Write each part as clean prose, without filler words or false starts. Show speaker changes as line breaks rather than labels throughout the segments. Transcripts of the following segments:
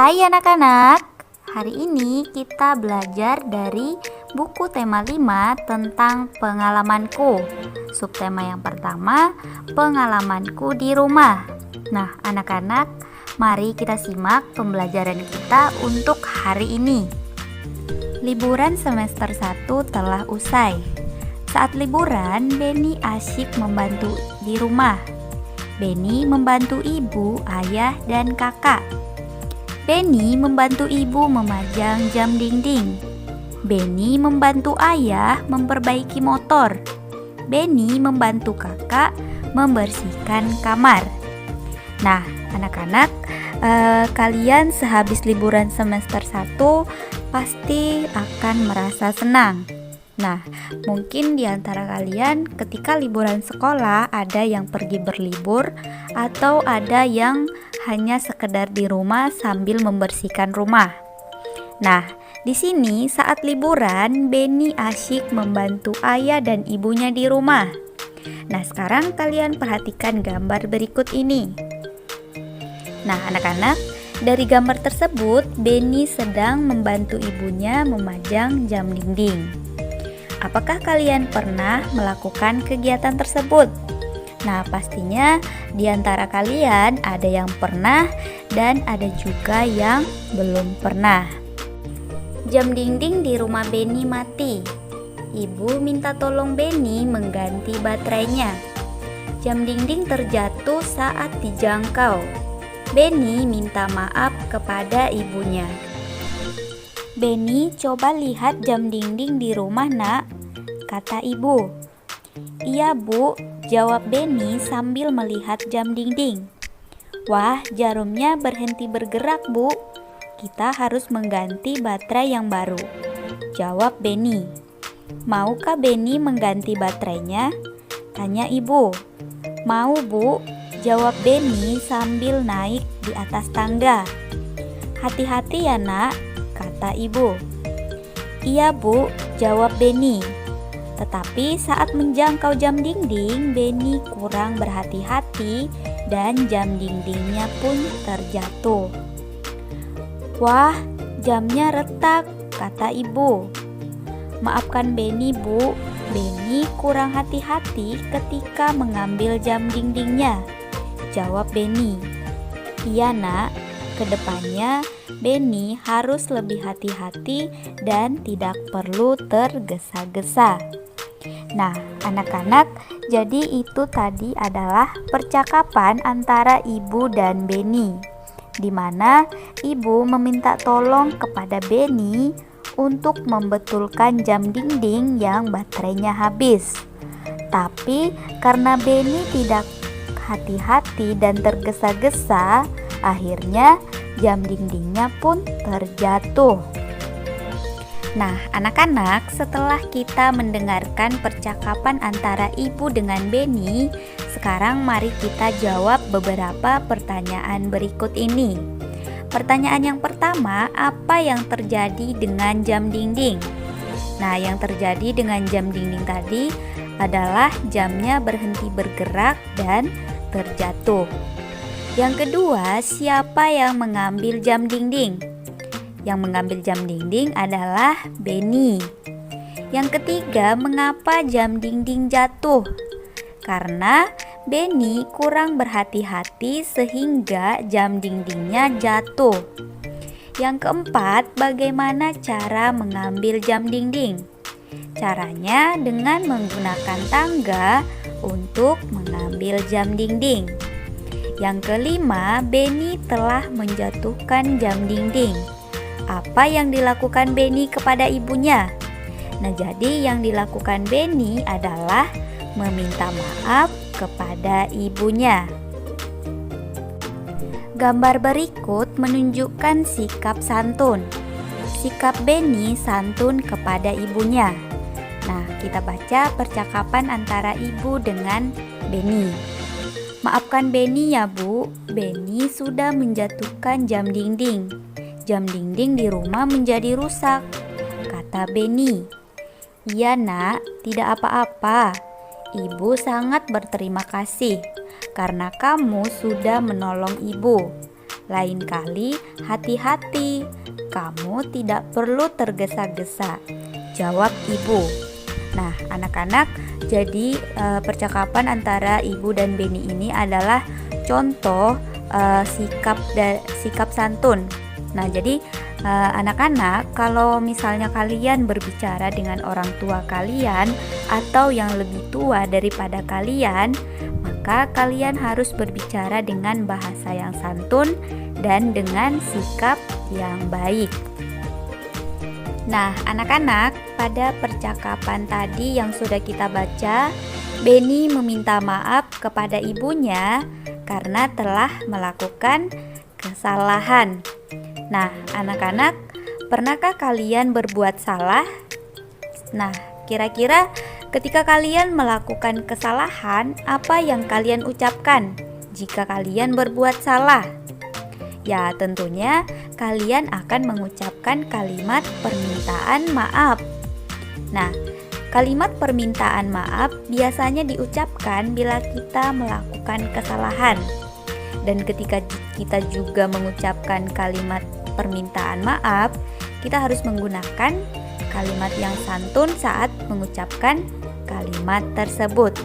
Hai anak-anak, hari ini kita belajar dari buku tema 5 tentang pengalamanku. Subtema yang pertama, pengalamanku di rumah. Nah anak-anak, mari kita simak pembelajaran kita untuk hari ini. Liburan semester 1 telah usai. Saat liburan, Beni asyik membantu di rumah. Beni membantu ibu, ayah, dan kakak. Beni membantu ibu memajang jam dinding. Beni membantu ayah memperbaiki motor. Beni membantu kakak membersihkan kamar. Nah, anak-anak, kalian sehabis liburan semester 1 pasti akan merasa senang. Nah, mungkin di antara kalian ketika liburan sekolah ada yang pergi berlibur atau ada yang hanya sekedar di rumah sambil membersihkan rumah. Nah, di sini saat liburan Beni asyik membantu ayah dan ibunya di rumah. Nah, sekarang kalian perhatikan gambar berikut ini. Nah, anak-anak, dari gambar tersebut Beni sedang membantu ibunya memajang jam dinding. Apakah kalian pernah melakukan kegiatan tersebut? Nah, pastinya di antara kalian ada yang pernah dan ada juga yang belum pernah. Jam dinding di rumah Beni mati. Ibu minta tolong Beni mengganti baterainya. Jam dinding terjatuh saat dijangkau. Beni minta maaf kepada ibunya. Beni, coba lihat jam dinding di rumah, Nak, kata ibu. Iya, Bu, jawab Beni sambil melihat jam dinding. Wah, jarumnya berhenti bergerak, Bu. Kita harus mengganti baterai yang baru, jawab Beni. Maukah Beni mengganti baterainya? Tanya ibu. Mau, Bu, jawab Beni sambil naik di atas tangga. Hati-hati ya, Nak, kata ibu. Iya, Bu, jawab Beni. Tetapi saat menjangkau jam dinding, Beni kurang berhati-hati dan jam dindingnya pun terjatuh. Wah, jamnya retak, kata ibu. Maafkan Beni, Bu. Beni kurang hati-hati ketika mengambil jam dindingnya, jawab Beni. Iya, Nak. Kedepannya Beni harus lebih hati-hati dan tidak perlu tergesa-gesa. Nah, anak-anak, jadi itu tadi adalah percakapan antara ibu dan Beni, di mana ibu meminta tolong kepada Beni untuk membetulkan jam dinding yang baterainya habis. Tapi karena Beni tidak hati-hati dan tergesa-gesa, akhirnya jam dindingnya pun terjatuh. Nah, anak-anak, setelah kita mendengarkan percakapan antara ibu dengan Beni, sekarang mari kita jawab beberapa pertanyaan berikut ini. Pertanyaan yang pertama, apa yang terjadi dengan jam dinding? Nah, yang terjadi dengan jam dinding tadi adalah jamnya berhenti bergerak dan terjatuh. Yang kedua, siapa yang mengambil jam dinding? Yang mengambil jam dinding adalah Beni. Yang ketiga, mengapa jam dinding jatuh? Karena Beni kurang berhati-hati sehingga jam dindingnya jatuh. Yang keempat, bagaimana cara mengambil jam dinding? Caranya dengan menggunakan tangga untuk mengambil jam dinding. Yang kelima, Beni telah menjatuhkan jam dinding. Apa yang dilakukan Beni kepada ibunya? Nah, jadi yang dilakukan Beni adalah meminta maaf kepada ibunya. Gambar berikut menunjukkan sikap santun. Sikap Beni santun kepada ibunya. Nah, kita baca percakapan antara ibu dengan Beni. Maafkan Beni ya, Bu. Beni sudah menjatuhkan jam dinding. Jam dinding di rumah menjadi rusak, kata Beni. Iya, Nak, tidak apa-apa. Ibu sangat berterima kasih karena kamu sudah menolong ibu. Lain kali hati-hati, kamu tidak perlu tergesa-gesa, jawab ibu. Nah, anak-anak, jadi percakapan antara ibu dan Beni ini adalah contoh sikap santun. Nah, jadi anak-anak, kalau misalnya kalian berbicara dengan orang tua kalian atau yang lebih tua daripada kalian, maka kalian harus berbicara dengan bahasa yang santun dan dengan sikap yang baik. Nah, anak-anak, pada percakapan tadi yang sudah kita baca, Beni meminta maaf kepada ibunya karena telah melakukan kesalahan. Nah, anak-anak, pernahkah kalian berbuat salah? Nah, kira-kira ketika kalian melakukan kesalahan, apa yang kalian ucapkan jika kalian berbuat salah? Ya, tentunya kalian akan mengucapkan kalimat permintaan maaf. Nah, kalimat permintaan maaf biasanya diucapkan bila kita melakukan kesalahan. Dan ketika kita juga mengucapkan kalimat permintaan maaf, kita harus menggunakan kalimat yang santun saat mengucapkan kalimat tersebut.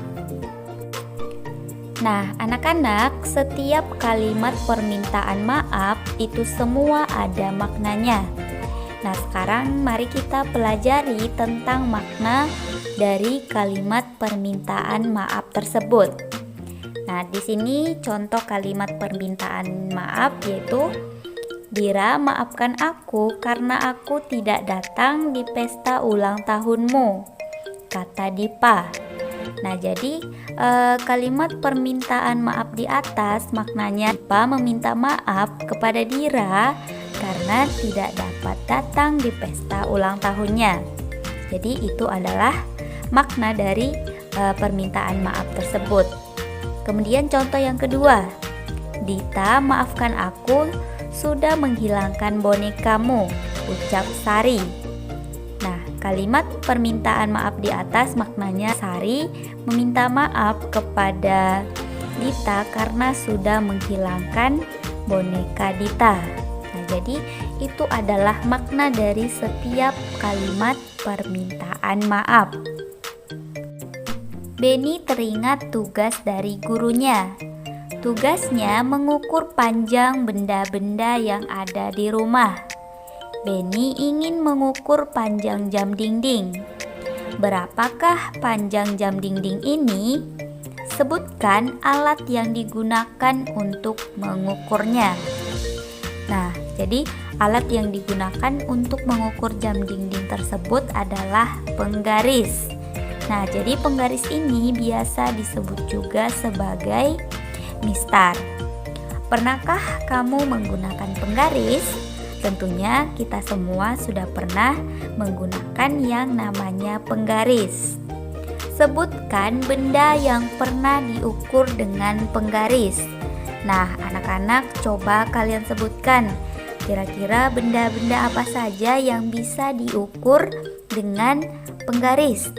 Nah, anak-anak, setiap kalimat permintaan maaf itu semua ada maknanya. Nah, sekarang mari kita pelajari tentang makna dari kalimat permintaan maaf tersebut. Nah, di sini contoh kalimat permintaan maaf yaitu, Dira, maafkan aku karena aku tidak datang di pesta ulang tahunmu, kata Dipa. Nah, jadi kalimat permintaan maaf di atas maknanya Dipa meminta maaf kepada Dira karena tidak dapat datang di pesta ulang tahunnya. Jadi itu adalah makna dari permintaan maaf tersebut. Kemudian contoh yang kedua, Dita, maafkan aku sudah menghilangkan bonekamu, ucap Sari. Nah, kalimat permintaan maaf di atas maknanya Sari meminta maaf kepada Dita karena sudah menghilangkan boneka Dita. Nah, jadi itu adalah makna dari setiap kalimat permintaan maaf. Beni teringat tugas dari gurunya. Tugasnya mengukur panjang benda-benda yang ada di rumah. Beni ingin mengukur panjang jam dinding. Berapakah panjang jam dinding ini? Sebutkan alat yang digunakan untuk mengukurnya. Nah, jadi alat yang digunakan untuk mengukur jam dinding tersebut adalah penggaris. Nah, jadi penggaris ini biasa disebut juga sebagai mistar. Pernahkah kamu menggunakan penggaris? Tentunya kita semua sudah pernah menggunakan yang namanya penggaris. Sebutkan benda yang pernah diukur dengan penggaris. Nah, anak-anak, coba kalian sebutkan kira-kira benda-benda apa saja yang bisa diukur dengan penggaris.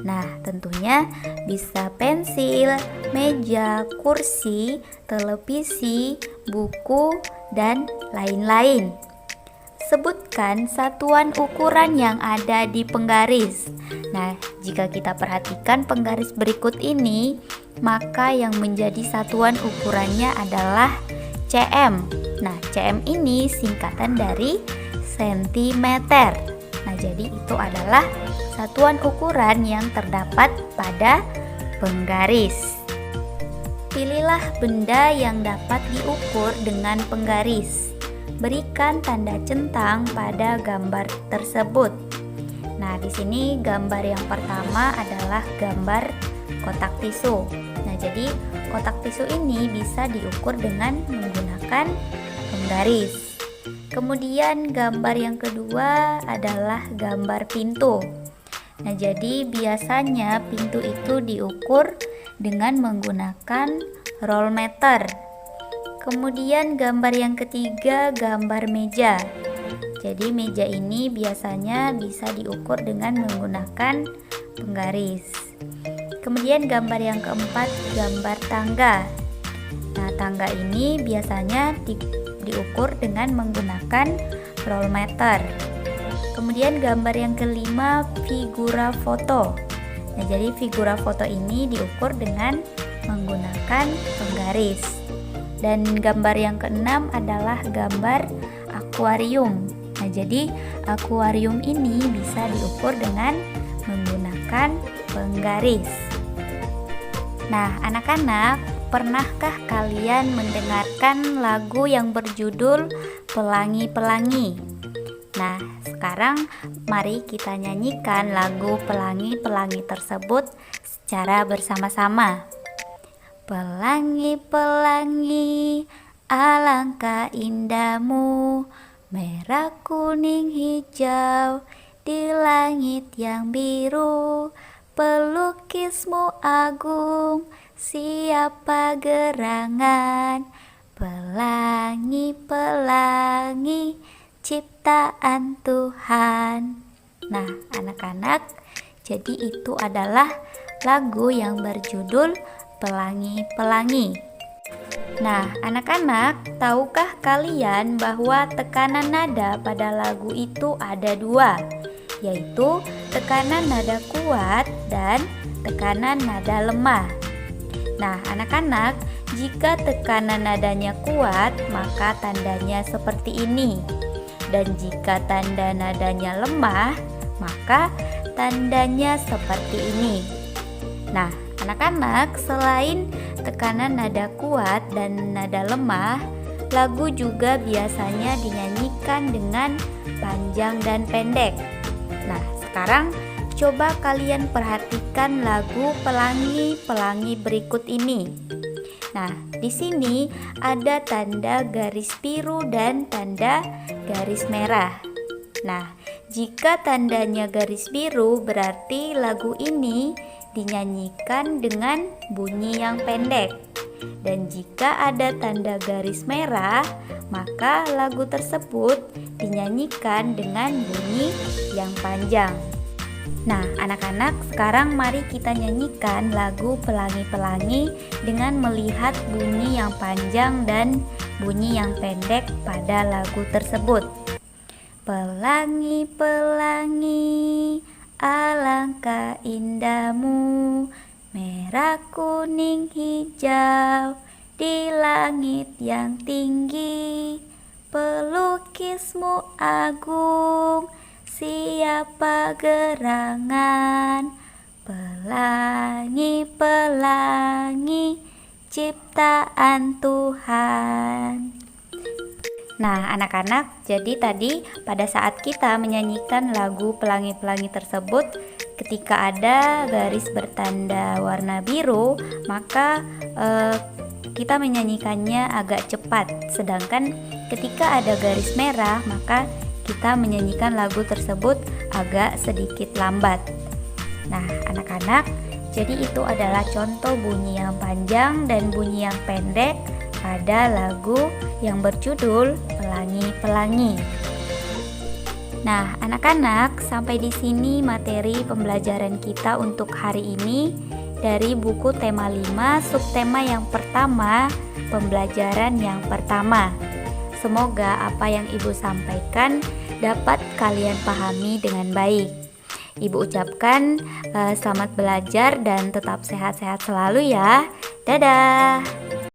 Nah, tentunya bisa pensil, meja, kursi, televisi, buku, dan lain-lain. Sebutkan satuan ukuran yang ada di penggaris. Nah, jika kita perhatikan penggaris berikut ini, maka yang menjadi satuan ukurannya adalah cm. Nah, cm ini singkatan dari sentimeter. Nah, jadi itu adalah satuan ukuran yang terdapat pada penggaris. Pilihlah benda yang dapat diukur dengan penggaris. Berikan tanda centang pada gambar tersebut. Nah, di sini gambar yang pertama adalah gambar kotak tisu. Nah, jadi kotak tisu ini bisa diukur dengan menggunakan penggaris. Kemudian gambar yang kedua adalah gambar pintu. Nah, jadi biasanya pintu itu diukur dengan menggunakan roll meter. Kemudian gambar yang ketiga gambar meja. Jadi meja ini biasanya bisa diukur dengan menggunakan penggaris. Kemudian gambar yang keempat gambar tangga. Nah, tangga ini biasanya diukur dengan menggunakan rollmeter. Kemudian gambar yang kelima, figura foto. Nah, jadi figura foto ini diukur dengan menggunakan penggaris. Dan gambar yang keenam adalah gambar akuarium. Nah, jadi akuarium ini bisa diukur dengan menggunakan penggaris. Nah, anak-anak, pernahkah kalian mendengarkan lagu yang berjudul Pelangi-Pelangi? Nah, sekarang mari kita nyanyikan lagu Pelangi-Pelangi tersebut secara bersama-sama. Pelangi-pelangi, alangkah indahmu, merah, kuning, hijau, di langit yang biru. Pelukismu agung, siapa gerangan, pelangi-pelangi, ciptaan Tuhan. Nah, anak-anak, jadi itu adalah lagu yang berjudul Pelangi-Pelangi. Nah, anak-anak, tahukah kalian bahwa tekanan nada pada lagu itu ada dua, yaitu tekanan nada kuat dan tekanan nada lemah. Nah, anak-anak, jika tekanan nadanya kuat, maka tandanya seperti ini. Dan jika tanda nadanya lemah, maka tandanya seperti ini. Nah, anak-anak, selain tekanan nada kuat dan nada lemah, lagu juga biasanya dinyanyikan dengan panjang dan pendek. Nah, sekarang coba kalian perhatikan lagu Pelangi-Pelangi berikut ini. Nah, di sini ada tanda garis biru dan tanda garis merah. Nah, jika tandanya garis biru berarti lagu ini dinyanyikan dengan bunyi yang pendek. Dan jika ada tanda garis merah, maka lagu tersebut dinyanyikan dengan bunyi yang panjang. Nah, anak-anak, sekarang mari kita nyanyikan lagu Pelangi-Pelangi dengan melihat bunyi yang panjang dan bunyi yang pendek pada lagu tersebut. Pelangi-pelangi, alangkah indahmu, merah, kuning, hijau, di langit yang tinggi. Pelukismu agung, siapa gerangan, pelangi-pelangi, ciptaan Tuhan. Nah, anak-anak, jadi tadi pada saat kita menyanyikan lagu Pelangi-Pelangi tersebut, ketika ada garis bertanda warna biru, maka kita menyanyikannya agak cepat. Sedangkan ketika ada garis merah, maka kita menyanyikan lagu tersebut agak sedikit lambat. Nah, anak-anak, jadi itu adalah contoh bunyi yang panjang dan bunyi yang pendek pada lagu yang berjudul Pelangi-Pelangi. Nah, anak-anak, sampai di sini materi pembelajaran kita untuk hari ini dari buku tema 5, subtema yang pertama, pembelajaran yang pertama. Semoga apa yang Ibu sampaikan dapat kalian pahami dengan baik. Ibu ucapkan selamat belajar dan tetap sehat-sehat selalu ya. Dadah.